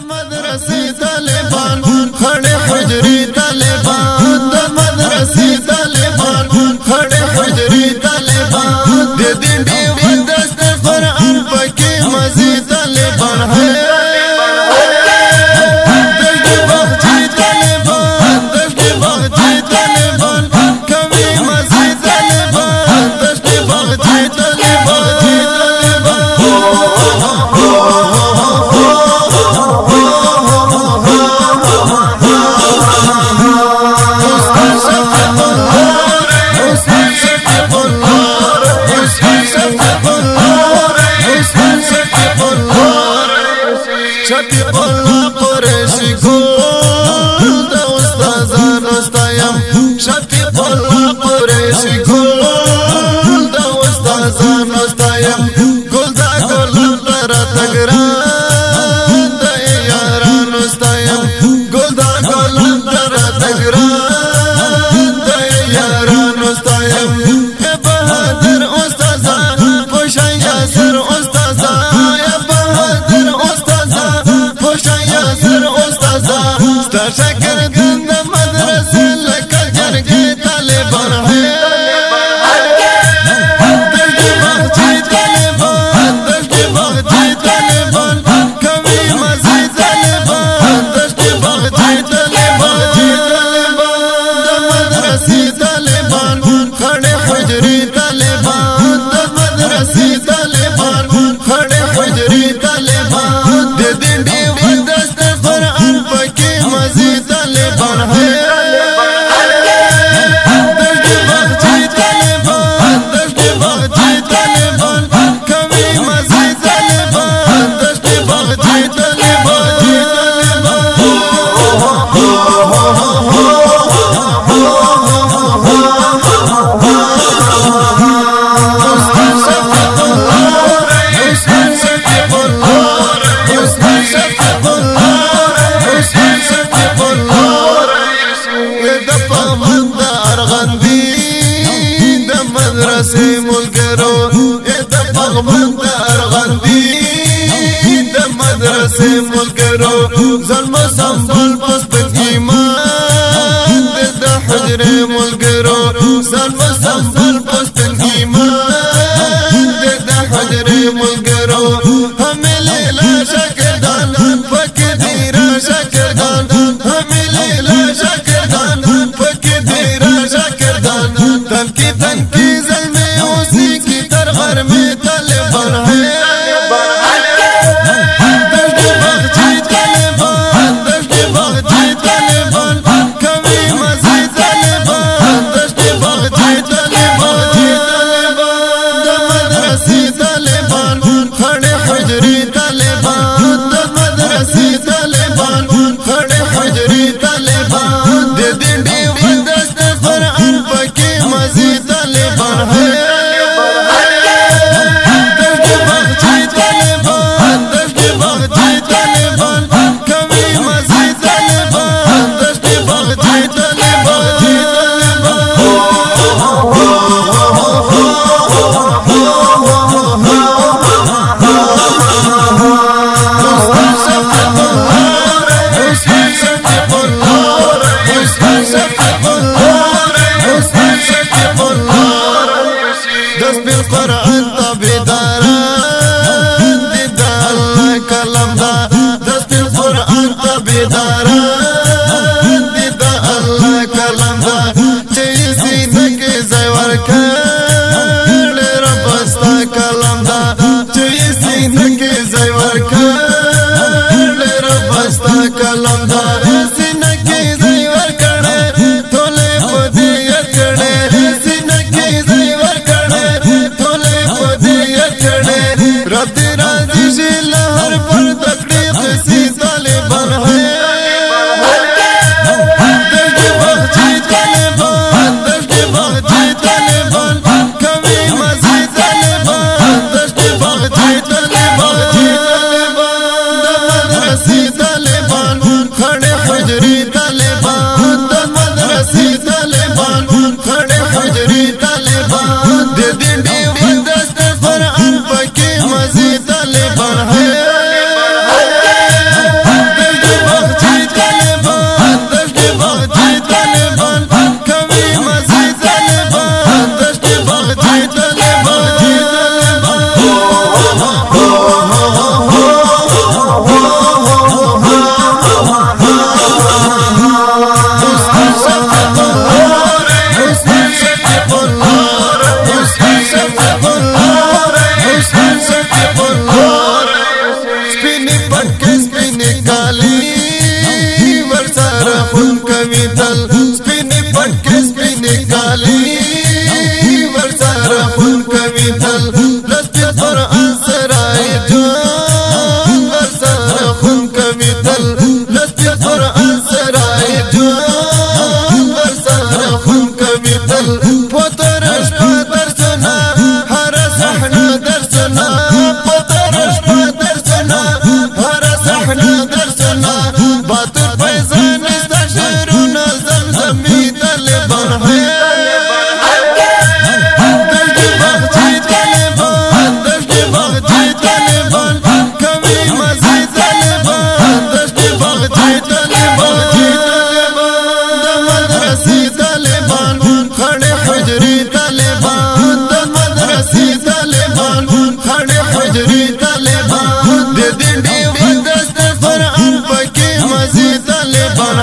مدرسې طالبان خړې حجرې طالبان د مدرسې طالبان خړې حجرې طالبان د دې ډېوې دست قرآن پکې مزي طالبان شفیق الله قریشی گل د استادانو ستایم شفیق الله قریشی گل د استادانو ستایم گل دا گل تر تګران د یارانو ستایم گل دا گل تر تګران د یارانو ستایم بهادر استاد خوشا یاسر استاد شاگردان د مدرسې لکه جرګې طالبان دشتي باغچې طالبان دشتي باغچې طالبان کوي مزي طالبان دشتي باغچې طالبان د مدرسې طالبان خړې حجرې طالبان د مدرسې طالبان خړې حجرې طالبان د دې ډېوې دست قرآن پکې مزي طالبان دشتي باغچې طالبان دشتي باغچې طالبان کوي مزي طالبان دشتي باغچې طالبان مدرسې ملګرو د پغمند ارغندې د مدرسې ملګرو ظلم سنبل پس ایمان د حجرې ملګرو ظلم سنبل پس ایمان د حجرې ملګرو هم لیلا شکردان پک دیرا شکردان هم لیلا شکردان پک دیرا شکردان تنکی تنکی میں طالبان دشتي باغچې طالبان دشتي باغچې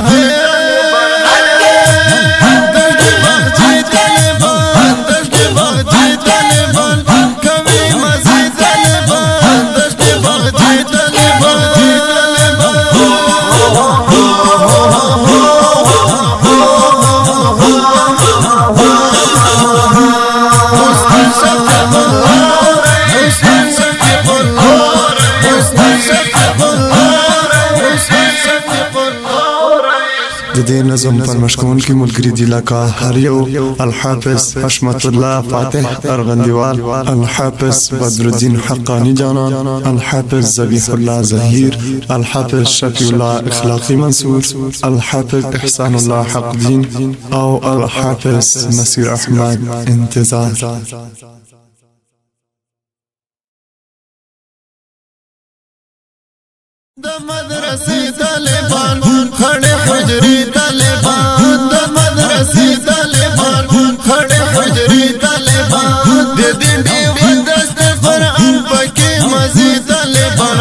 ہے دشت بغچی طالبان دشت بغچی طالبان کمی مزی طالبان دشت بغچی طالبان د دې نظم پر مشکون کې ملګری دی لکه هر یو الحافظ حشمت الله فاتح ارغندیوال الحافظ بدر الدین حقانی جانان الحافظ ذبیح الله ظهیر الحافظ شفیع الله اخلاقی منصور الحافظ احسان الله حق دین او الحافظ نصیر احمد انتظار د مدرسې طالبان خړې حجرې طالبان د مدرسې طالبان خړې حجرې طالبان د دې ډېوه دست قرآن پکې مزي طالبان